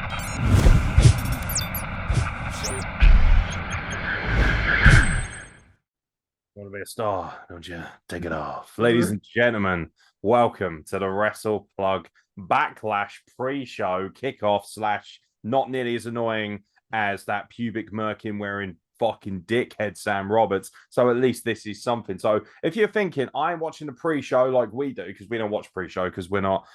Want to be a star, don't you? Take it off. Ladies and gentlemen, welcome to the Wrestle Plug Backlash pre-show kickoff slash not nearly as annoying as that pubic merkin wearing fucking dickhead Sam Roberts. So at least this is something. So if you're thinking, I'm watching the pre-show like we do, because we don't watch pre-show because we're not,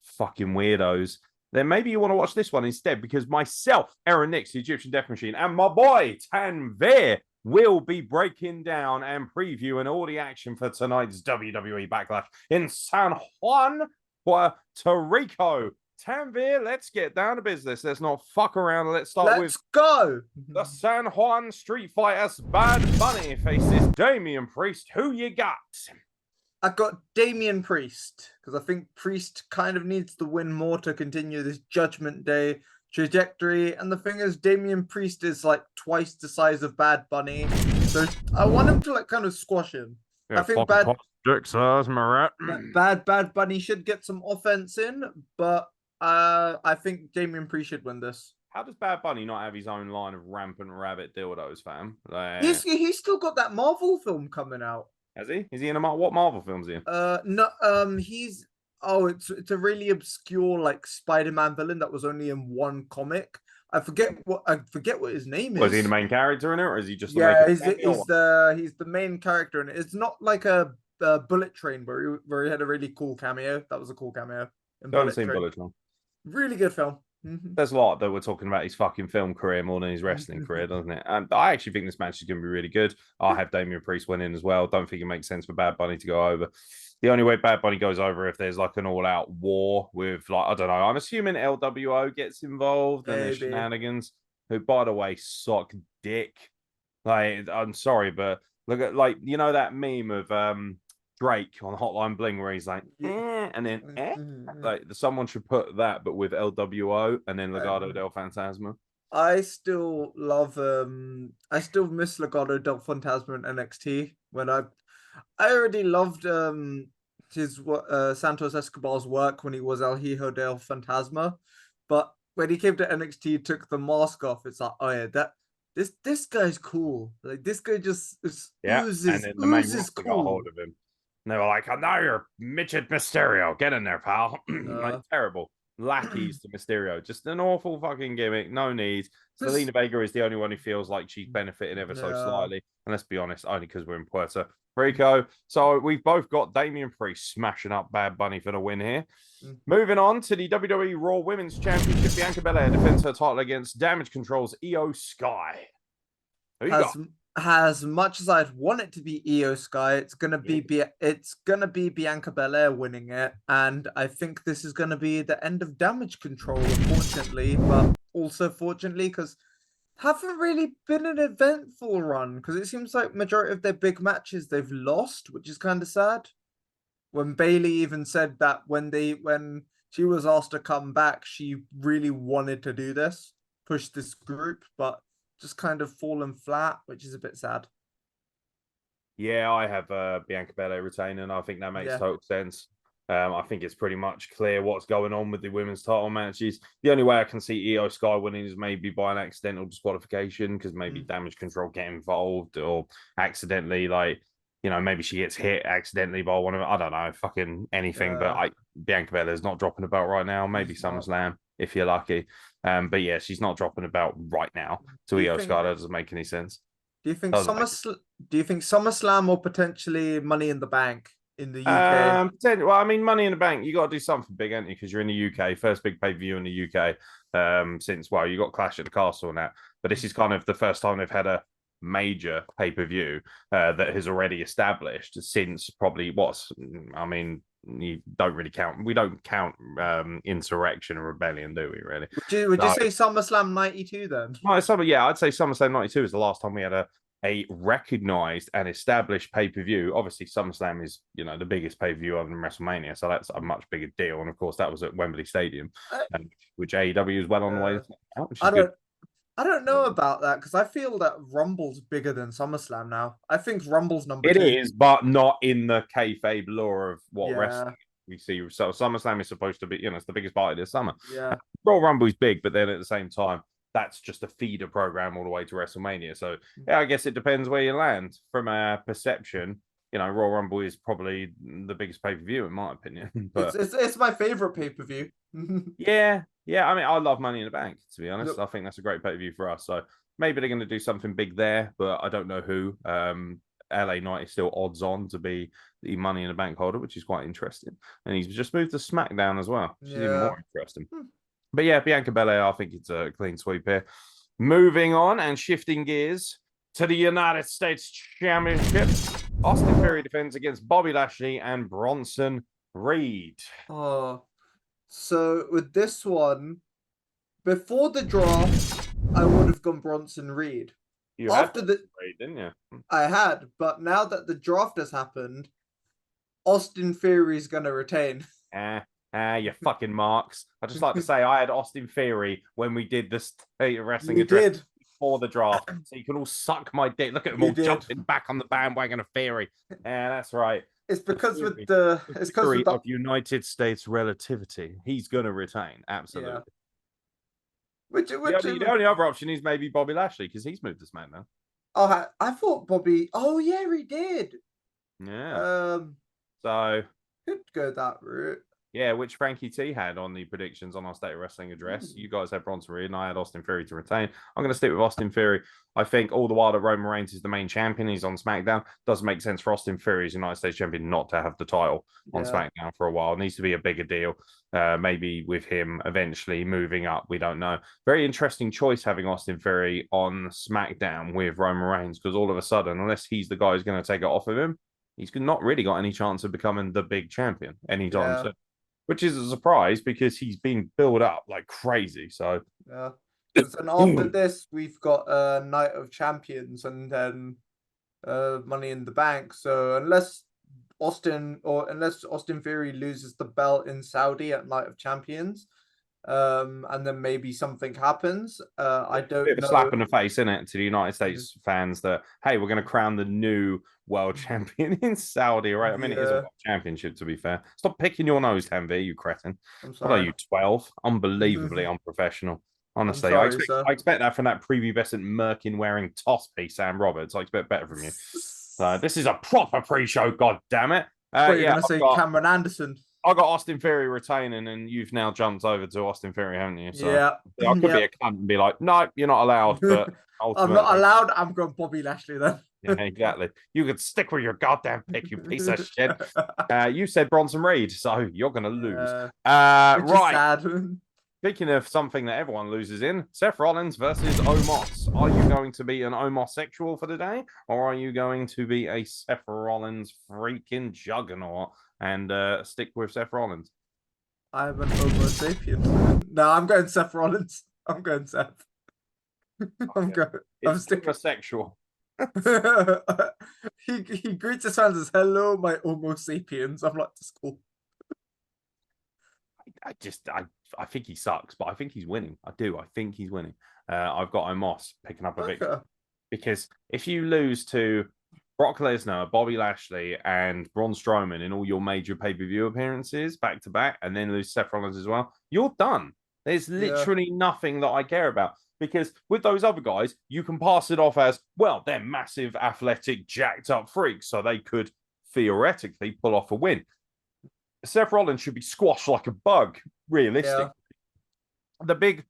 fucking weirdos, then maybe you want to watch this one instead, because myself, Aeron Nix, the Egyptian Death Machine, and my boy, Tanvir, will be breaking down and previewing all the action for tonight's WWE Backlash in San Juan, Puerto Rico. Tanvir, let's get down to business. Let's not fuck around. Let's go. The San Juan Street Fight as Bad Bunny faces Damian Priest. Who you got? I got Damian Priest, because I think Priest kind of needs to win more to continue this Judgment Day trajectory. And the thing is, Damian Priest is like twice the size of Bad Bunny, so I want him to like kind of squash him. Yeah, I think Bad Bunny should get some offense in, but I think Damian Priest should win this. How does Bad Bunny not have his own line of rampant rabbit dildos, fam? He's still got that Marvel film coming out. Has he? Is he in what Marvel films is he in? No, he's it's a really obscure like Spider-Man villain that was only in one comic. I forget what his name is. Was he the main character in it, or is he just he's the main character in it. It's not like a Bullet Train where he had a really cool cameo. That was a cool cameo. Don't seen Bullet Train. Really good film. There's a lot that we're talking about his fucking film career more than his wrestling career, doesn't it? And I actually think this match is going to be really good. I have Damian Priest winning as well. Don't think it makes sense for Bad Bunny to go over. The only way Bad Bunny goes over if there's like an all-out war with, like, I don't know. I'm assuming LWO gets involved and there's shenanigans. Who, by the way, suck dick. Like, I'm sorry, but look at that meme of Drake on Hotline Bling where he's like, and then like someone should put that, but with LWO and then Legado del Fantasma. I still miss Legado del Fantasma in NXT. When I already loved his Santos Escobar's work when he was El Hijo del Fantasma, but when he came to NXT, took the mask off. It's like, oh yeah, this guy's cool. Like this guy just oozes, and then the main roster cool. got hold of him. And they were like, "Oh, now you're Midget Mysterio. Get in there, pal." Like terrible lackeys to Mysterio. Just an awful fucking gimmick. No need. Selena Vega is the only one who feels like she's benefiting ever so slightly. And let's be honest, only because we're in Puerto Rico. So we've both got Damian Priest smashing up Bad Bunny for the win here. Moving on to the WWE Raw Women's Championship, Bianca Belair defends her title against Damage Control's Io Sky. Who you got? As much as I'd want it to be Io Sky, it's gonna be Bianca Belair winning it, and I think this is gonna be the end of Damage Control, unfortunately, but also fortunately because haven't really been an eventful run, because it seems like majority of their big matches they've lost, which is kind of sad. When Bayley even said that when she was asked to come back, she really wanted to do this, push this group, but just kind of fallen flat, which is a bit sad. Yeah, I have Bianca Belair retaining. I think that makes total sense. I think it's pretty much clear what's going on with the women's title matches. The only way I can see Io Sky winning is maybe by an accidental disqualification, because maybe Damage Control get involved, or accidentally, maybe she gets hit accidentally by one of them. I don't know, fucking anything. But Bianca Belair's not dropping the belt right now. Maybe SummerSlam if you're lucky. But yeah, she's not dropping the belt right now. To Io Sky, that doesn't make any sense. Do you think SummerSlam or potentially Money in the Bank in the UK? Well, I mean, Money in the Bank, you got to do something big, ain't you? Because you're in the UK, first big pay-per-view in the UK since, you got Clash at the Castle and that. But this is kind of the first time they've had a major pay-per-view that has already established since probably you don't really count. We don't count Insurrection and Rebellion, do we? Really? Would you say SummerSlam '92 then? I'd say SummerSlam '92 is the last time we had a recognized and established pay-per-view. Obviously, SummerSlam is the biggest pay-per-view other than WrestleMania, so that's a much bigger deal. And of course, that was at Wembley Stadium, which AEW is well on the way out. I don't know about that, because I feel that Rumble's bigger than SummerSlam now. I think Rumble's number 2. It is, but not in the kayfabe lore of what wrestling we see. So SummerSlam is supposed to be, it's the biggest party this summer. Yeah. Royal Rumble is big, but then at the same time, that's just a feeder program all the way to WrestleMania. So yeah, I guess it depends where you land. From a perception, Royal Rumble is probably the biggest pay-per-view in my opinion. But it's my favorite pay-per-view. yeah. I mean, I love Money in the Bank, to be honest. Yep. I think that's a great pay-per-view for us. So maybe they're going to do something big there, but I don't know who. LA Knight is still odds on to be the Money in the Bank holder, which is quite interesting. And he's just moved to SmackDown as well, which is even more interesting. But yeah, Bianca Belair, I think it's a clean sweep here. Moving on and shifting gears to the United States Championship. Austin Theory defends against Bobby Lashley and Bronson Reed. Oh, so with this one, before the draft, I would have gone Bronson Reed. You had Reed, didn't you? I had, but now that the draft has happened, Austin Theory's gonna retain. You fucking marks. I just like to say I had Austin Theory when we did the State of Wrestling You address did. before the draft. So you can all suck my dick. Look at them all jumping back on the bandwagon of Theory. Yeah, that's right. It's because with the theory of United States relativity, he's gonna retain. Absolutely. Yeah. The only other option is maybe Bobby Lashley because he's moved to SmackDown. Oh, I thought Bobby. Oh yeah, he did. Yeah. So could go that route. Yeah, which Frankie T had on the predictions on our State of Wrestling address. You guys had Bronson Reed, and I had Austin Theory to retain. I'm going to stick with Austin Theory. I think all the while that Roman Reigns is the main champion, he's on SmackDown. Doesn't make sense for Austin Theory as United States champion not to have the title on SmackDown for a while. It needs to be a bigger deal. Maybe with him eventually moving up. We don't know. Very interesting choice having Austin Theory on SmackDown with Roman Reigns because all of a sudden, unless he's the guy who's going to take it off of him, he's not really got any chance of becoming the big champion anytime soon. Which is a surprise because he's being built up like crazy. So yeah. And after this, we've got Night of Champions and then Money in the Bank. So unless Austin Theory loses the belt in Saudi at Night of Champions, and then maybe something happens. I don't know. A slap in the face, isn't it, to the United States fans that hey, we're going to crown the new world champion in Saudi, right? I mean, it is a world championship, to be fair. Stop picking your nose, Tanvir, you cretin. What are you, 12? Unbelievably unprofessional. Honestly, I expect that from that prepubescent merkin wearing toss piece, Sam Roberts. I expect better from you. So this is a proper pre-show, god damn it. Wait, you're gonna say Cameron Anderson? I got Austin Theory retaining, and you've now jumped over to Austin Theory, haven't you? So yeah. I could be a cunt and be like, no, you're not allowed. But I'm not allowed. I'm going Bobby Lashley then. Yeah, exactly. You could stick with your goddamn pick, you piece of shit. You said Bronson Reed, so you're going to lose. Right. Sad. Speaking of something that everyone loses in, Seth Rollins versus Omos. Are you going to be an homosexual for the day, or are you going to be a Seth Rollins freaking juggernaut and stick with Seth Rollins? I'm an Homo sapien. No, I'm going Seth Rollins. I'm going Seth. I'm sticking sexual. he greets his fans as hello, my Homo sapiens. I'm like, that's cool. I think he sucks, but I think he's winning. I do. I think he's winning. I've got Omos picking up a victory because if you lose to Brock Lesnar, Bobby Lashley, and Braun Strowman in all your major pay-per-view appearances back to back, and then lose Seth Rollins as well, you're done. There's literally nothing that I care about. Because with those other guys, you can pass it off as, well, they're massive, athletic, jacked up freaks, so they could theoretically pull off a win. Seth Rollins should be squashed like a bug, realistically. Yeah.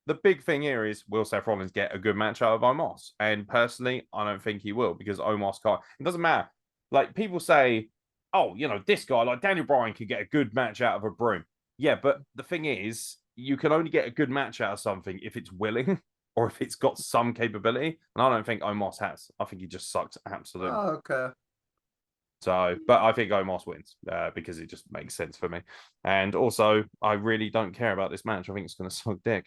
The big thing here is, will Seth Rollins get a good match out of Omos? And personally, I don't think he will, because Omos can't. It doesn't matter. Like, people say, oh, this guy, like Daniel Bryan, could get a good match out of a broom. Yeah, but the thing is, you can only get a good match out of something if it's willing or if it's got some capability. And I don't think Omos has. I think he just sucks absolutely. Oh, okay. So, but I think Omos wins because it just makes sense for me. And also, I really don't care about this match. I think it's going to suck dick.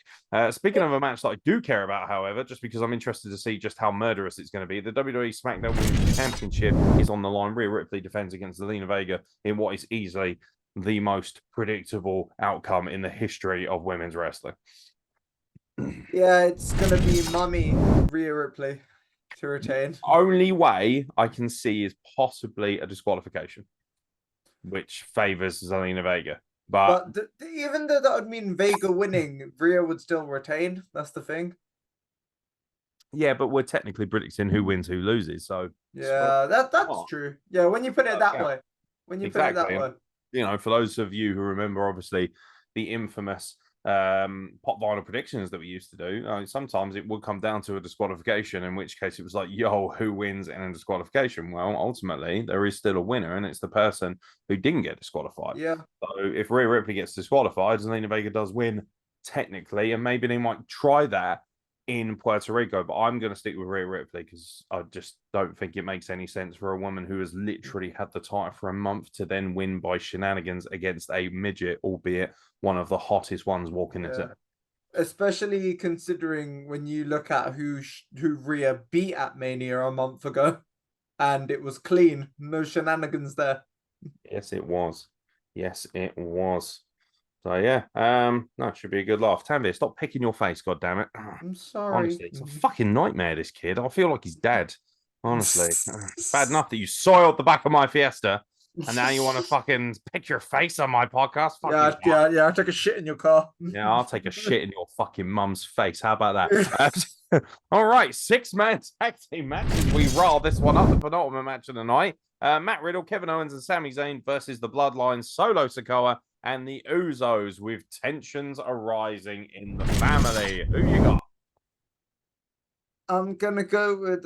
Speaking of a match that I do care about, however, just because I'm interested to see just how murderous it's going to be, the WWE SmackDown Women's Championship is on the line. Rhea Ripley defends against Zelina Vega in what is easily the most predictable outcome in the history of women's wrestling. Yeah, it's going to be Mummy Rhea Ripley to retain. Only way I can see is possibly a disqualification, which favors Zelina Vega. But even though that would mean Vega winning, Rhea would still retain. That's the thing. Yeah, but we're technically predicting who wins, who loses. So yeah, that's true. Yeah, when you put it that way. When you put it that way. You know, for those of you who remember, obviously, the infamous pop vinyl predictions that we used to do, sometimes it would come down to a disqualification, in which case it was like, yo, who wins in a disqualification? Well, ultimately, there is still a winner, and it's the person who didn't get disqualified. Yeah. So if Rhea Ripley gets disqualified, Zelina Vega does win technically, and maybe they might try that in Puerto Rico, but I'm going to stick with Rhea Ripley because I just don't think it makes any sense for a woman who has literally had the title for a month to then win by shenanigans against a midget, albeit one of the hottest ones walking into. Especially considering when you look at who Rhea beat at Mania a month ago, and it was clean, no shenanigans there. Yes, it was. Yes, it was. So yeah, no, it should be a good laugh. Tanvir, stop picking your face, god damn it. I'm sorry. Honestly, it's a fucking nightmare, this kid. I feel like he's dead. Honestly. It's bad enough that you soiled the back of my Fiesta, and now you want to fucking pick your face on my podcast? Fuck yeah, I'll take a shit in your car. Yeah, I'll take a shit in your fucking mum's face. How about that? All right, 6-man tag team matches. We roll this one up, the penultimate match of the night. Matt Riddle, Kevin Owens, and Sami Zayn versus the Bloodline, Solo Sikoa, and the Usos, with tensions arising in the family. Who you got? I'm gonna go with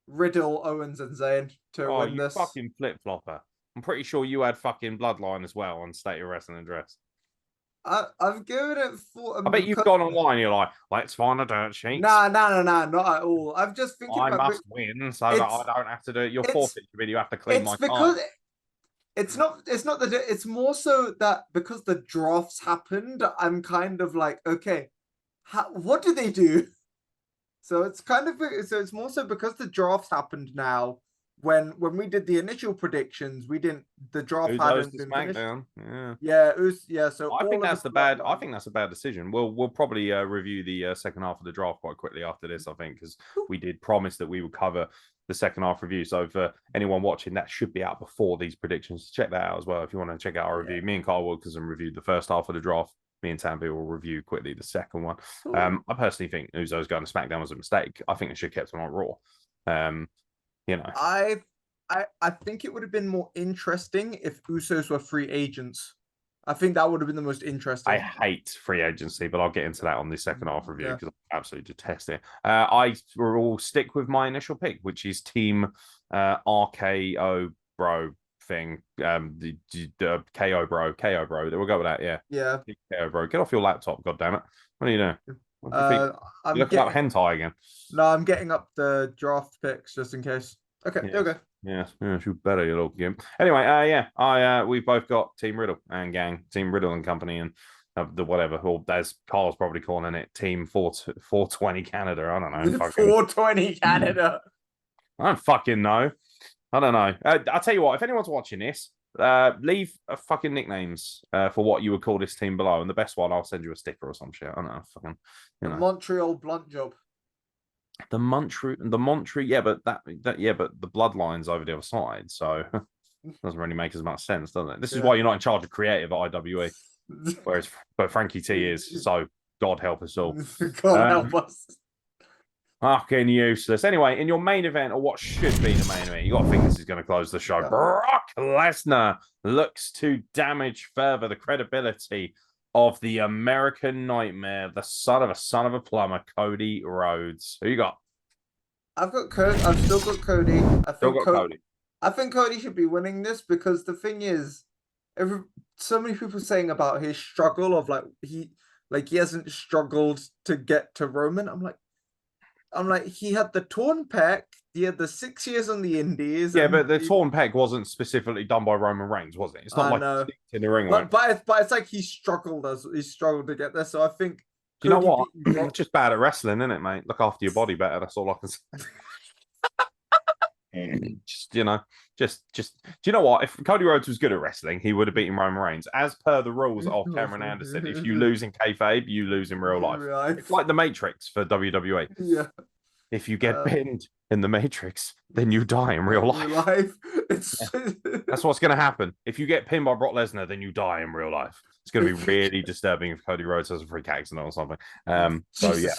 Riddle, Owens, and Zayn to win this. Fucking flip flopper! I'm pretty sure you had fucking Bloodline as well on State of Wrestling Address. I've given it for. I bet you've gone online. You're like, let's find a dirt sheet. Nah, not at all. I'm just thinking. I must win so that I don't have to do it. You're forfeit. You have to clean my car. It's not that it's more so that because the drafts happened, I'm kind of like, okay, what do they do? So it's it's more so because the drafts happened now. When we did the initial predictions, the draft hadn't been finished. So I think that's a bad decision. We'll probably review the second half of the draft quite quickly after this, I think, because we did promise that we would cover the second half review. So for anyone watching, that should be out before these predictions. Check that out as well if you want to check out our review. Me and Carl Wilkinson reviewed the first half of the draft. Me and Tanvir will review quickly the second one. I personally think Usos going to SmackDown was a mistake. I think they should have kept him on Raw. You know, I think it would have been more interesting if Usos were free agents. I think that would have been the most interesting. I hate free agency, but I'll get into that on the second half review because I absolutely detest it. I will stick with my initial pick, which is Team RKO Bro thing. The KO Bro. We'll go with that. Yeah. KO Bro. Get off your laptop, God damn it! What are you doing? I'm looking up hentai again. No, I'm getting up the draft picks just in case. Okay, there we go. Yes, you better, you little gimp. Anyway, we've both got Team Riddle and gang, Team Riddle and company, and the whatever, or as Carl's probably calling it, Team 420 Canada. I don't know. 420 Canada. I don't fucking know. I don't know. I'll tell you what, if anyone's watching this, leave fucking nicknames for what you would call this team below, and the best one, I'll send you a sticker or some shit. I don't know. Fucking, Montreal blunt job. The Montreal, yeah, but but the bloodline's over the other side, so doesn't really make as much sense, does it? This is why you're not in charge of creative at IWE, but Frankie T is. So God help us all. God help us. Fucking useless. Anyway, in your main event, or what should be the main event, you got to think this is going to close the show. Brock Lesnar looks to damage further the credibility of the American Nightmare, the son of a plumber, Cody Rhodes. Who you got? I've still got Cody. I think Cody should be winning this because the thing is, so many people saying about his struggle of he hasn't struggled to get to Roman. I'm like, he had the torn pec, he had the 6 years on the Indies. Yeah, but the torn pec wasn't specifically done by Roman Reigns, was it? It's not in the ring. But it's like he struggled to get there. So I think you know what? I'm just bad at wrestling, isn't it, mate? Look after your body better. That's all I can say. Do you know what? If Cody Rhodes was good at wrestling, he would have beaten Roman Reigns. As per the rules of Cameron Anderson, if you lose in kayfabe, you lose in real life. It's like the Matrix for WWE. Yeah. If you get pinned in the Matrix, then you die in real life. It's That's what's going to happen. If you get pinned by Brock Lesnar, then you die in real life. It's going to be really disturbing if Cody Rhodes has a freak accident or something. So yeah,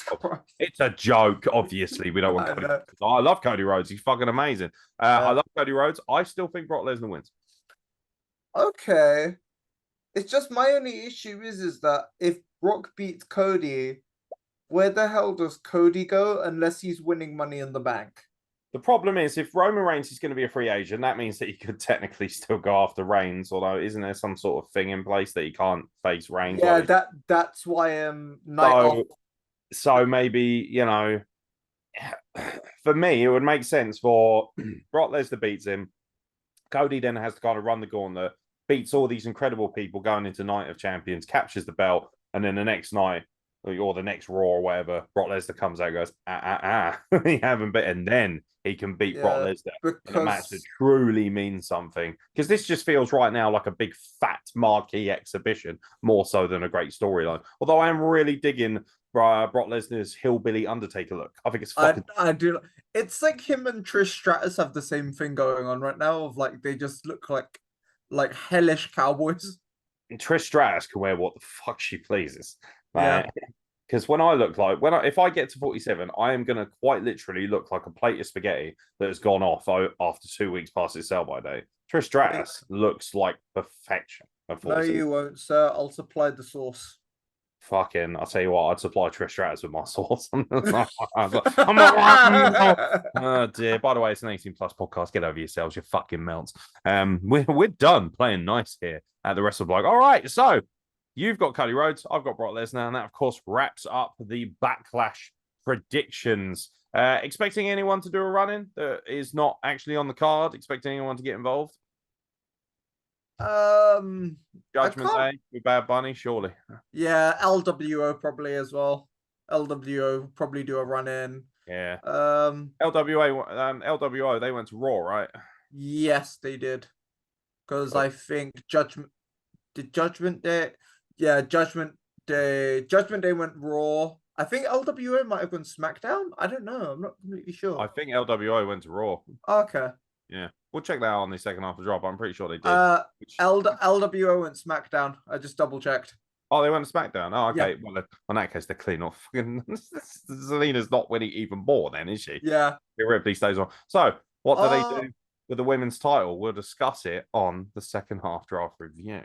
it's a joke. Obviously, we don't want Cody. I love Cody Rhodes. He's fucking amazing. I love Cody Rhodes. I still think Brock Lesnar wins. Okay. It's just my only issue is that if Brock beats Cody, where the hell does Cody go unless he's winning Money in the Bank? The problem is, if Roman Reigns is going to be a free agent, that means that he could technically still go after Reigns. Although, isn't there some sort of thing in place that he can't face Reigns? Yeah, that's why So maybe, you know, for me, it would make sense for Brock Lesnar beats him. Cody then has to kind of run the gauntlet, beats all these incredible people going into Night of Champions, captures the belt, and then the next night or the next Raw or whatever, Brock Lesnar comes out and goes, you haven't beat, and then he can beat Brock Lesnar in a match that truly means something. Because this just feels right now like a big fat marquee exhibition, more so than a great storyline. Although I am really digging Brock Lesnar's hillbilly Undertaker look. I think it's fucking. I do. It's like him and Trish Stratus have the same thing going on right now. Of like they just look like hellish cowboys. And Trish Stratus can wear what the fuck she pleases. Yeah. Because when I look like if I get to 47, I am gonna quite literally look like a plate of spaghetti that has gone off after 2 weeks past its sell-by date. Trish Stratus looks like perfection. No, you won't, sir. I'll supply the sauce. Fucking, I'll tell you what, I'd supply Trish Stratus with my sauce. I'm not. Oh dear. By the way, it's an 18+ podcast. Get over yourselves, you fucking melts. We're done playing nice here at the Wrestle Blog. All right, so you've got Cody Rhodes, I've got Brock Lesnar, and that of course wraps up the Backlash predictions. Expecting anyone to do a run-in that is not actually on the card? Expecting anyone to get involved? Judgment Day with Bad Bunny, surely. Yeah, LWO probably as well. LWO probably do a run in. Yeah. LWO, they went to Raw, right? Yes, they did. Because I think Judgment Day. Yeah, Judgment Day went Raw. I think LWO might have gone SmackDown. I don't know. I'm not completely sure. I think LWO went to Raw. Okay. Yeah. We'll check that out on the second half of the drop. I'm pretty sure they did. LWO went SmackDown. I just double checked. Oh, they went to SmackDown. Oh, okay. Yeah. Well, in that case, they're clean off. Zelina's not winning even more, then, is she? Yeah. Ripley stays on. So, what do they do with the women's title? We'll discuss it on the second half draft review,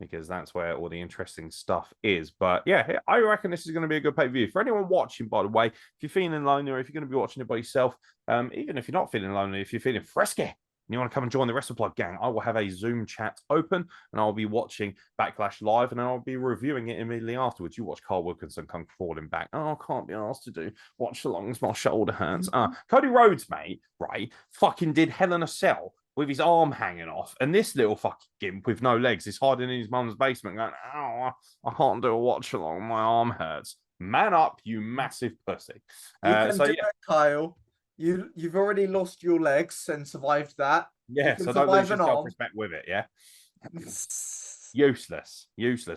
because that's where all the interesting stuff is. But yeah, I reckon this is going to be a good pay-per-view. For anyone watching, by the way, if you're feeling lonely or if you're going to be watching it by yourself, even if you're not feeling lonely, if you're feeling frisky and you want to come and join the WrestlePlug gang, I will have a Zoom chat open and I'll be watching Backlash live and I'll be reviewing it immediately afterwards. You watch Carl Wilkinson come crawling back. Oh, I can't be asked to do watch along as my shoulder hurts. Cody Rhodes, mate, right, fucking did Hell in a Cell with his arm hanging off, and this little fucking gimp with no legs is hiding in his mum's basement going, oh, I can't do a watch along, my arm hurts. Man up, you massive pussy. You can do it, Kyle. You've already lost your legs and survived that. Yeah, so don't lose your self-respect with it, yeah? Useless.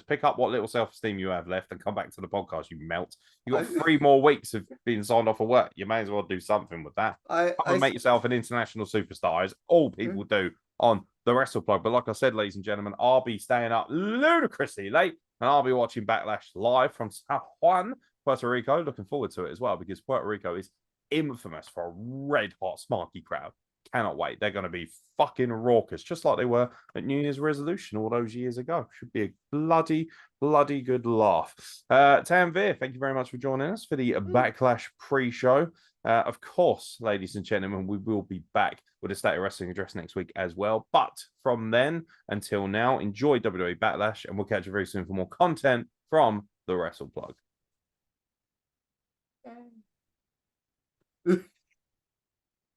Pick up what little self-esteem you have left and come back to the podcast, you melt. You got 3 more weeks of being signed off of work. You may as well do something with that. Come and make yourself an international superstar, as all people do on the WrestlePlug. But like I said, ladies and gentlemen, I'll be staying up ludicrously late and I'll be watching Backlash live from San Juan, Puerto Rico. Looking forward to it as well, because Puerto Rico is infamous for a red hot smarky crowd. Cannot wait. They're going to be fucking raucous, just like they were at New Year's resolution all those years ago. Should be a bloody good laugh. Tanvir, thank you very much for joining us for the Backlash pre-show. Of course, ladies and gentlemen, we will be back with a State of Wrestling address next week as well. But from then until now, enjoy WWE Backlash, and we'll catch you very soon for more content from the WrestlePlug.